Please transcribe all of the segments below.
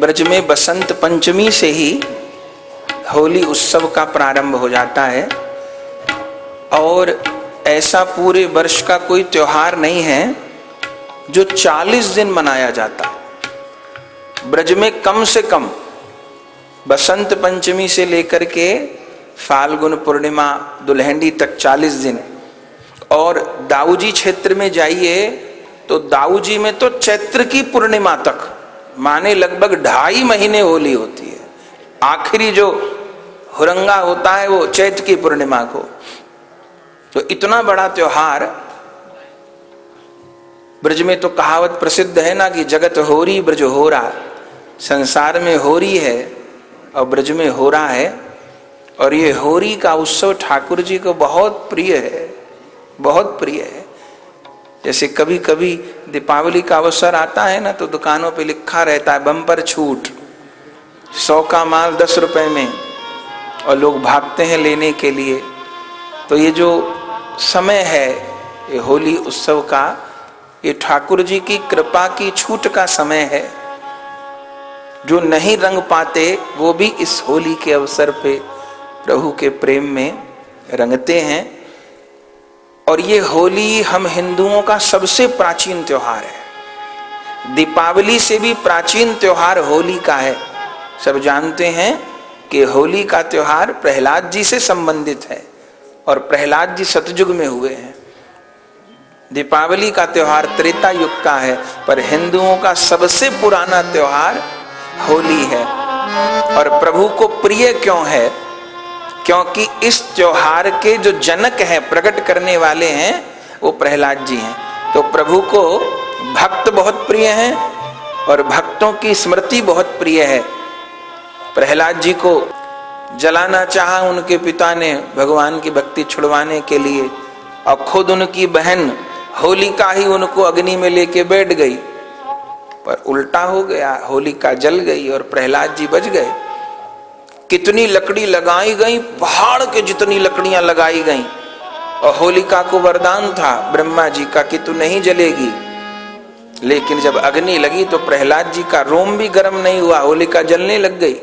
ब्रज में बसंत पंचमी से ही होली उत्सव का प्रारंभ हो जाता है और ऐसा पूरे वर्ष का कोई त्योहार नहीं है जो 40 दिन मनाया जाता है। ब्रज में कम से कम बसंत पंचमी से लेकर के फाल्गुन पूर्णिमा दुल्हंडी तक 40 दिन, और दाऊजी क्षेत्र में जाइए तो दाऊजी में तो चैत्र की पूर्णिमा तक, माने लगभग 2.5 महीने होली होती है। आखिरी जो हुरंगा होता है वो चैत्र की पूर्णिमा को। तो इतना बड़ा त्योहार ब्रज में तो कहावत प्रसिद्ध है ना कि जगत होरी ब्रज होरा, संसार में होरी है और ब्रज में होरा है। और ये होरी का उत्सव ठाकुर जी को बहुत प्रिय है, बहुत प्रिय है। जैसे कभी कभी दीपावली का अवसर आता है ना तो दुकानों पे लिखा रहता है बम्पर छूट, 100 का माल 10 रुपए में, और लोग भागते हैं लेने के लिए। तो ये जो समय है ये होली उत्सव का, ये ठाकुर जी की कृपा की छूट का समय है। जो नहीं रंग पाते वो भी इस होली के अवसर पे प्रभु के प्रेम में रंगते हैं। और ये होली हम हिंदुओं का सबसे प्राचीन त्योहार है। दीपावली से भी प्राचीन त्योहार होली का है। सब जानते हैं कि होली का त्योहार प्रहलाद जी से संबंधित है और प्रहलाद जी सतयुग में हुए हैं। दीपावली का त्योहार त्रेता युग का है, पर हिंदुओं का सबसे पुराना त्योहार होली है। और प्रभु को प्रिय क्यों है? क्योंकि इस त्योहार के जो जनक हैं, प्रकट करने वाले हैं, वो प्रहलाद जी हैं। तो प्रभु को भक्त बहुत प्रिय हैं और भक्तों की स्मृति बहुत प्रिय है। प्रहलाद जी को जलाना चाहा उनके पिता ने भगवान की भक्ति छुड़वाने के लिए, और खुद उनकी बहन होलिका ही उनको अग्नि में लेके बैठ गई, पर उल्टा हो गया, होलिका जल गई और प्रहलाद जी बच गए। कितनी लकड़ी लगाई गई, पहाड़ के जितनी लकड़ियां लगाई गई, और होलिका को वरदान था ब्रह्मा जी का कि तू नहीं जलेगी। लेकिन जब अग्नि लगी तो प्रहलाद जी का रोम भी गर्म नहीं हुआ, होलिका जलने लग गई।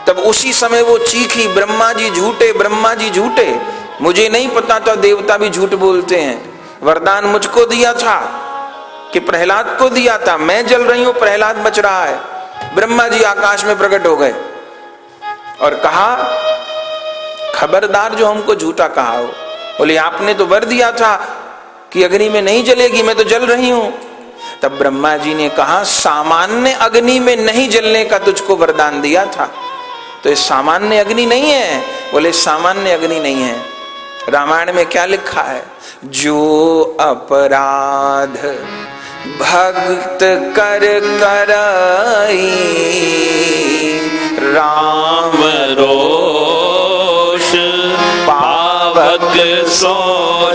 तब उसी समय वो चीखी, ब्रह्मा जी झूठे, ब्रह्मा जी झूठे। मुझे नहीं पता था देवता भी झूठ बोलते हैं। वरदान मुझको दिया था कि प्रहलाद को दिया था, मैं जल रही हूं, प्रहलाद बच रहा है। ब्रह्मा जी आकाश में प्रकट हो गए और कहा, खबरदार जो हमको झूठा कहा हो। बोले आपने तो वर दिया था कि अग्नि में नहीं जलेगी, मैं तो जल रही हूं। तब ब्रह्मा जी ने कहा, सामान्य अग्नि में नहीं जलने का तुझको वरदान दिया था, तो ये सामान्य अग्नि नहीं है। बोले सामान्य अग्नि नहीं है। रामायण में क्या लिखा है? जो अपराध भक्त कर कराई, राम रोष पावक सो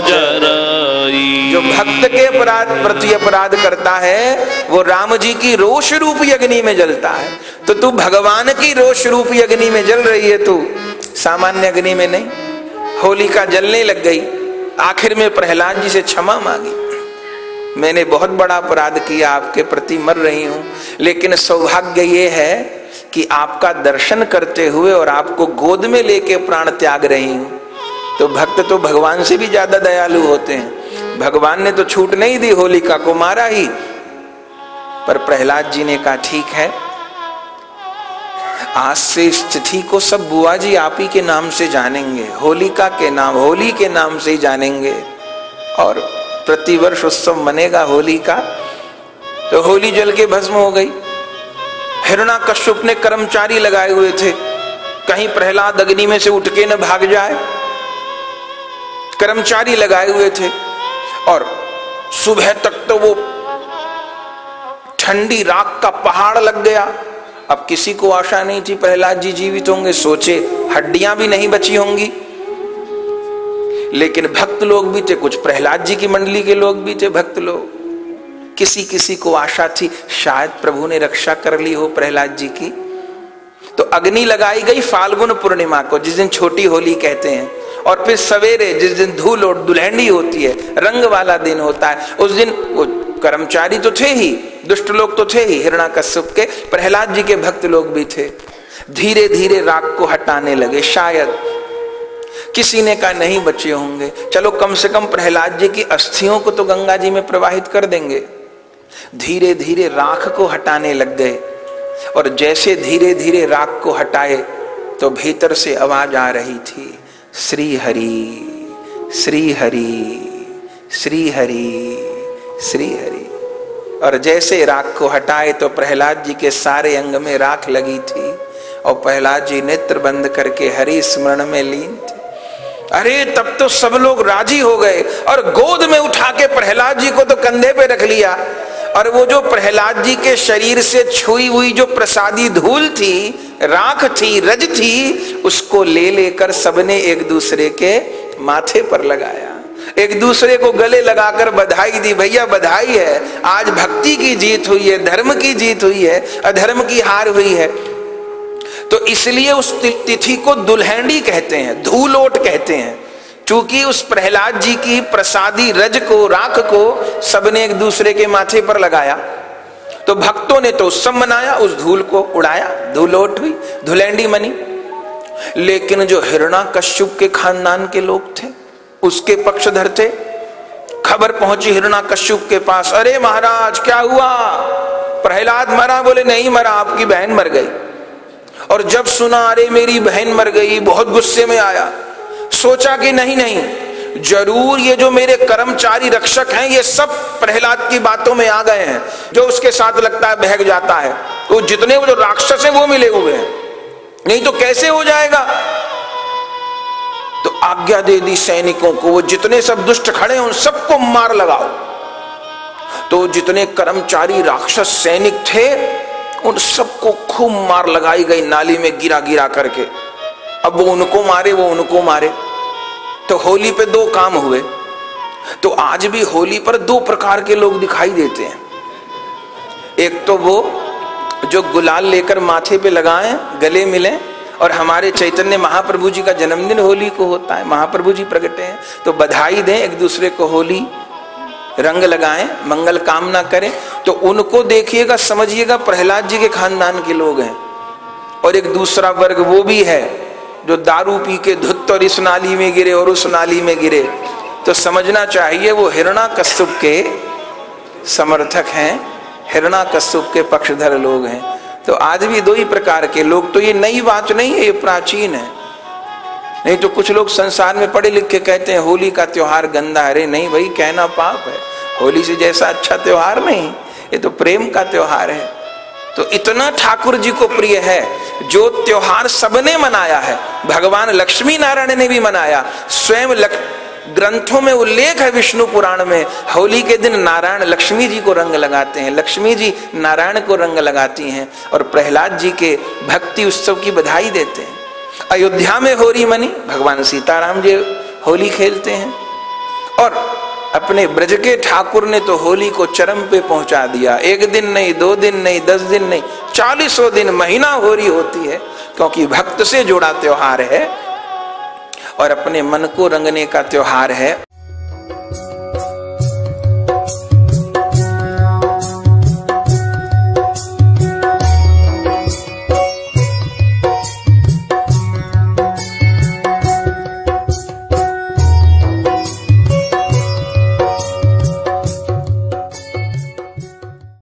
जराई। जो भक्त के अपराध प्रति अपराध करता है वो राम जी की रोष रूपी अग्नि में जलता है। तो तू भगवान की रोष रूपी अग्नि में जल रही है, तू सामान्य अग्नि में नहीं। होलिका जलने लग गई। आखिर में प्रहलाद जी से क्षमा मांगी, मैंने बहुत बड़ा अपराध किया, आपके प्रति मर रही हूं, लेकिन सौभाग्य ये है कि आपका दर्शन करते हुए और आपको गोद में लेके प्राण त्याग रही हूं। तो भक्त तो भगवान से भी ज्यादा दयालु होते हैं। भगवान ने तो छूट नहीं दी, होलिका को मारा ही। पर प्रहलाद जी ने कहा ठीक है, आज से इस तिथि को सब बुआ जी आप ही के नाम से जानेंगे, होलिका के नाम, होली के नाम से ही जानेंगे, और प्रतिवर्ष उत्सव मनेगा होली का। तो होली जल के भस्म हो गई। हिरण्याकश्यप ने कर्मचारी लगाए हुए थे, कहीं प्रहलाद अग्नि में से उठ के न भाग जाए। कर्मचारी लगाए हुए थे और सुबह तक तो वो ठंडी राख का पहाड़ लग गया। अब किसी को आशा नहीं थी प्रहलाद जी जीवित होंगे, सोचे हड्डियां भी नहीं बची होंगी। लेकिन भक्त लोग भी थे, कुछ प्रहलाद जी की मंडली के लोग भी थे, भक्त लोग। किसी किसी को आशा थी शायद प्रभु ने रक्षा कर ली हो प्रहलाद जी की। तो अग्नि लगाई गई फाल्गुन पूर्णिमा को, जिस दिन छोटी होली कहते हैं, और फिर सवेरे जिस दिन धूल और दुल्हंडी होती है, रंग वाला दिन होता है, उस दिन वो कर्मचारी तो थे ही, दुष्ट लोग तो थे ही, हिरण्याकश्यप के, प्रहलाद जी के भक्त लोग भी थे। धीरे धीरे राख को हटाने लगे। शायद किसी ने कहा नहीं बचे होंगे, चलो कम से कम प्रहलाद जी की अस्थियों को तो गंगा जी में प्रवाहित कर देंगे। धीरे धीरे राख को हटाने लग गए, और जैसे धीरे धीरे राख को हटाए तो भीतर से आवाज आ रही थी, श्री हरि श्री हरि श्री हरि श्री हरि। और जैसे राख को हटाए तो प्रहलाद जी के सारे अंग में राख लगी थी, और प्रहलाद जी नेत्र बंद करके हरि स्मरण में लीन थे। अरे तब तो सब लोग राजी हो गए, और गोद में उठा के प्रहलाद जी को तो कंधे पे रख लिया, और वो जो प्रहलाद जी के शरीर से छुई हुई जो प्रसादी धूल थी, राख थी, रज थी, उसको ले लेकर सबने एक दूसरे के माथे पर लगाया, एक दूसरे को गले लगाकर बधाई दी। भैया बधाई है, आज भक्ति की जीत हुई है, धर्म की जीत हुई है, अधर्म की हार हुई है। तो इसलिए उस तिथि को दुल्हैंडी कहते हैं, धूलोट कहते हैं, क्योंकि उस प्रहलाद जी की प्रसादी रज को, राख को सबने एक दूसरे के माथे पर लगाया। तो भक्तों ने तो उत्सव मनाया, उस धूल को उड़ाया, धूलोट हुई, धुलैंडी मनी। लेकिन जो हिरण्याकश्यप के खानदान के लोग थे उसके पक्षधर थे। खबर पहुंची हिरण्याकश्यप के पास, अरे महाराज क्या हुआ, प्रहलाद मरा? बोले नहीं मरा, आपकी बहन मर गई। और जब सुना अरे मेरी बहन मर गई, बहुत गुस्से में आया। सोचा कि नहीं नहीं, जरूर ये जो मेरे कर्मचारी रक्षक हैं ये सब प्रहलाद की बातों में आ गए हैं, जो उसके साथ लगता है बहक जाता है। तो जितने वो जो राक्षस हैं वो मिले हुए हैं, नहीं तो कैसे हो जाएगा। तो आज्ञा दे दी सैनिकों को, वो जितने सब दुष्ट खड़े हैं उन सबको मार लगाओ। तो जितने कर्मचारी राक्षस सैनिक थे उन सबको खूब मार लगाई गई, नाली में गिरा गिरा करके। अब वो उनको मारे, वो उनको मारे। तो होली पे दो काम हुए। तो आज भी होली पर दो प्रकार के लोग दिखाई देते हैं। एक तो वो जो गुलाल लेकर माथे पे लगाएं, गले मिलें, और हमारे चैतन्य महाप्रभु जी का जन्मदिन होली को होता है, महाप्रभु जी प्रगटे हैं तो बधाई दें, एक दूसरे को होली रंग लगाएं, मंगल कामना करें। तो उनको देखिएगा, समझिएगा प्रहलाद जी के खानदान के लोग हैं। और एक दूसरा वर्ग वो भी है जो दारू पी के धुत और इस नाली में गिरे और उस नाली में गिरे। तो समझना चाहिए वो हिरण्याकश्यप के समर्थक हैं, हिरण्याकश्यप के पक्षधर लोग हैं। तो आज भी दो ही प्रकार के लोग। तो ये नई बात नहीं है, ये प्राचीन है। नहीं तो कुछ लोग संसार में पढ़े लिख के कहते हैं होली का त्योहार गंदा। अरे नहीं भाई, कहना पाप है। होली से जैसा अच्छा त्योहार नहीं, ये तो प्रेम का त्योहार है। तो इतना ठाकुर जी को प्रिय है, जो त्योहार सबने मनाया है, भगवान लक्ष्मी नारायण ने भी मनाया। स्वयं ग्रंथों में उल्लेख है विष्णु पुराण में, होली के दिन नारायण लक्ष्मी जी को रंग लगाते हैं, लक्ष्मी जी नारायण को रंग लगाती हैं, और प्रहलाद जी के भक्ति उत्सव की बधाई देते हैं। अयोध्या में होली मनी, भगवान सीताराम जी होली खेलते हैं। और अपने ब्रज के ठाकुर ने तो होली को चरम पे पहुंचा दिया। एक दिन नहीं, 2 दिन नहीं, 10 दिन नहीं, 40 दिन, महीना होली होती है, क्योंकि भक्त से जुड़ा त्योहार है और अपने मन को रंगने का त्योहार है।